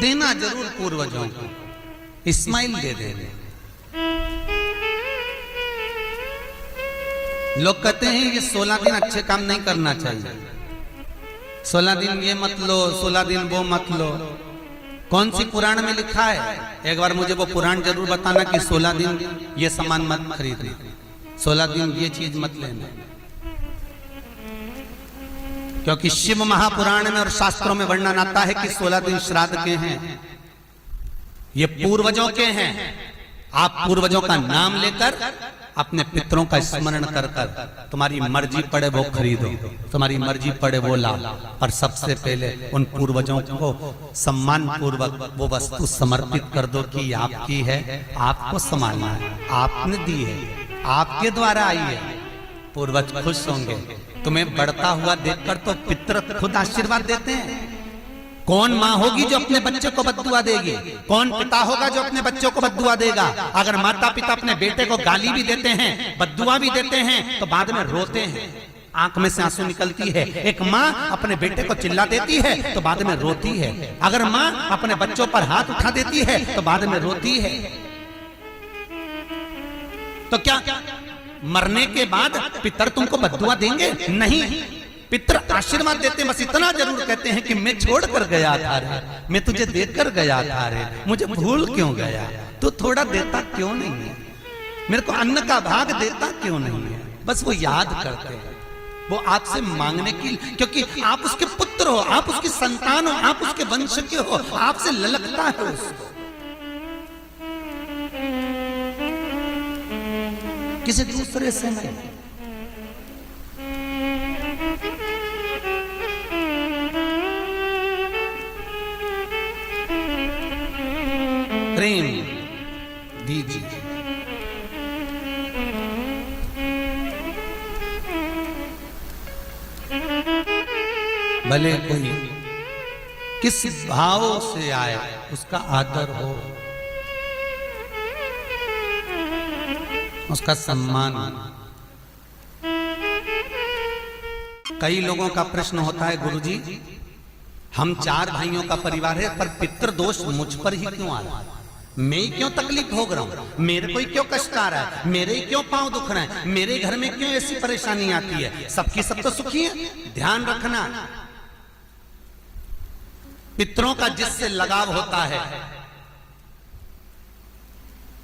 देना जरूर पूर्वजों को, इस्माइल दे देने। लोग कहते हैं ये 16 दिन अच्छे काम नहीं करना चाहिए, 16 दिन ये मत लो, 16 दिन वो मत लो। कौन सी पुराण में लिखा है? एक बार मुझे वो पुराण जरूर बताना कि 16 दिन ये सामान मत खरीदना, 16 दिन ये चीज मत लेना। क्योंकि शिव महापुराण में और शास्त्रों में वर्णन आता है कि 16 दिन श्राद्ध के हैं, ये पूर्वजों के हैं। आप पूर्वजों का नाम लेकर अपने पितरों का स्मरण कर कर तुम्हारी मर्जी पड़े वो खरीदो, तुम्हारी मर्जी पड़े वो लाओ, और सबसे पहले उन पूर्वजों को सम्मान पूर्वक वो वस्तु समर्पित कर दो कि आपकी है, आपको संभालना है, आपने दी है, आपके द्वारा आई है। पूर्वज खुश होंगे। तुम्हें बढ़ता हुआ देखकर तो पितर खुद आशीर्वाद देते हैं। कौन माँ होगी जो अपने बच्चे को बद्दुआ देगी? कौन पिता होगा जो अपने बच्चों को बद्दुआ देगा? अगर माता पिता अपने बेटे को गाली भी देते हैं, बद्दुआ भी देते हैं, तो बाद में रोते हैं, आंख में से आंसू निकलती है। एक माँ अपने बेटे को चिल्ला देती है तो बाद में रोती है। अगर माँ अपने बच्चों पर हाथ उठा देती है तो बाद में रोती है। तो क्या मरने के बाद पितर तुमको बद्दुआ देंगे? नहीं, पितर आशीर्वाद देते, बस इतना जरूर कहते हैं कि मैं छोड़ कर गया था रे, मैं तुझे देकर गया था रे, मुझे भूल क्यों गया? तू थोड़ा देता क्यों नहीं है? मेरे को अन्न का भाग देता क्यों नहीं है? बस वो याद करते हैं, वो आपसे मांगने की, क्योंकि आप उसके पुत्र हो, आप उसकी संतान हो, आप उसके वंश के हो, आपसे ललकता है उसको, किसी दूसरे से नहीं। प्रेम दीजिए। भले कोई किस भाव से आए उसका आदर हो, उसका सम्मान। कई लोगों का प्रश्न होता है, गुरुजी हम 4 भाइयों का परिवार है, पर पितृ दोष मुझ पर ही क्यों आ रहा है? मैं क्यों तकलीफ भोग रहा हूं? मेरे को क्यों कष्ट आ रहा है? मेरे क्यों पांव दुख रहे हैं? मेरे घर में क्यों ऐसी परेशानी आती है? सबकी सब तो सुखी है। ध्यान रखना, पितरों का जिससे लगाव होता है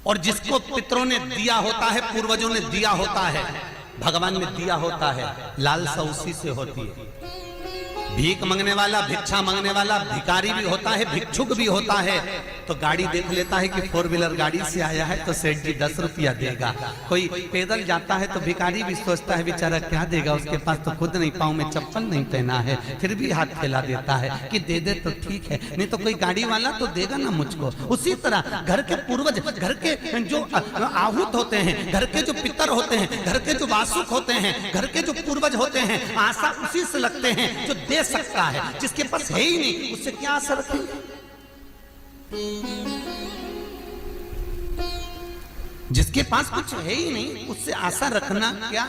और जिसको पितरों ने दिया होता है, पूर्वजों ने दिया होता है, भगवान ने दिया होता है, लालसा उसी से होती है। भीख मांगने वाला, भिक्षा मांगने वाला भिखारी भी होता है, भिक्षुक भी होता है। तो गाड़ी देख लेता है कि 4 व्हीलर गाड़ी से आया है तो सेठ जी 10 रुपया देगा। कोई पैदल जाता है तो भिखारी भी सोचता है बेचारा क्या देगा, उसके पास तो खुद नहीं, पाँव में चप्पल नहीं पहना है, फिर भी हाथ फैला देता है कि दे दे तो ठीक है, नहीं तो कोई गाड़ी वाला तो देगा ना मुझको। उसी तरह घर के पूर्वज, घर के जो आहूत होते हैं, घर के जो पितर होते हैं, घर के जो वासुक होते हैं, घर के जो पूर्वज होते हैं, आशा उसी से लगते हैं जो दे सकता है। जिसके पास है ही नहीं उससे क्या आशा रखेंगे? जिसके पास कुछ है ही नहीं उससे आशा रखना क्या?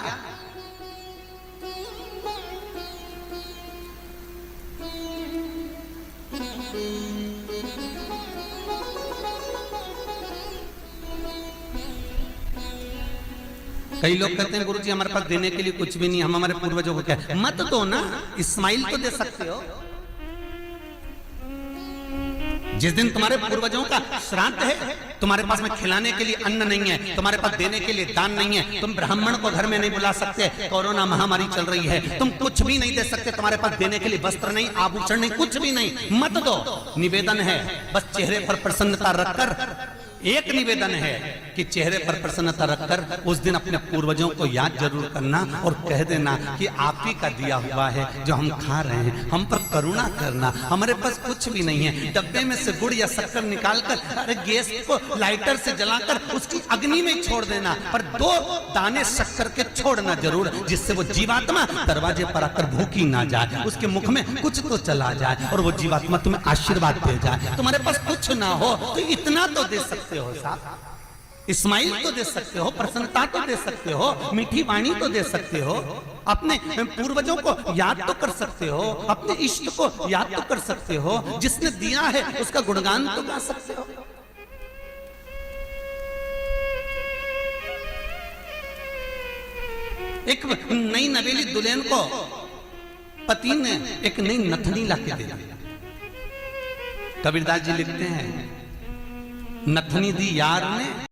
कई लोग कहते हैं गुरुजी हमारे पास देने के लिए कुछ भी नहीं, हम हमारे पूर्वजों को क्या? मत दो ना, इस्माइल तो दे सकते हो। जिस दिन तुम्हारे पूर्वजों का श्राद्ध है, तुम्हारे पास में खिलाने के लिए अन्न नहीं है, तुम्हारे पास देने के लिए दान नहीं है, तुम ब्राह्मण को घर में नहीं बुला सकते, कोरोना महामारी चल रही है, तुम कुछ भी नहीं दे सकते, तुम्हारे पास देने के लिए वस्त्र नहीं, आभूषण नहीं, कुछ भी नहीं, मत दो। निवेदन है बस चेहरे पर प्रसन्नता रखकर, एक निवेदन है कि चेहरे पर प्रसन्नता रखकर उस दिन अपने पूर्वजों को याद जरूर करना और कह देना कि आप ही का दिया हुआ है जो हम खा रहे हैं, हम पर करुणा करना। हमारे पास कुछ भी नहीं है, डब्बे में से गुड़ या शक्कर निकालकर अरे गैस को लाइटर से जलाकर उसकी अग्नि में छोड़ देना, पर 2 दाने शक्कर के छोड़ना जरूर, जिससे वो जीवात्मा दरवाजे पर आकर भूखी ना जाए, उसके मुख में कुछ तो चला जाए और वो जीवात्मा तुम्हें आशीर्वाद दे जाए। तुम्हारे पास कुछ ना हो तो इतना तो दे सकते हो साहब। स्माइल तो दे सकते हो, प्रसन्नता तो दे सकते हो, मीठी वाणी तो दे सकते हो, अपने पूर्वजों को याद तो कर सकते हो, अपने इष्ट को याद तो कर सकते हो, जिसने दिया है उसका गुणगान तो गा सकते हो। एक नई नवेली दुल्हन को पति ने एक नई नथनी लाके दे दी। कबीरदास जी लिखते हैं, नथनी दी यार ने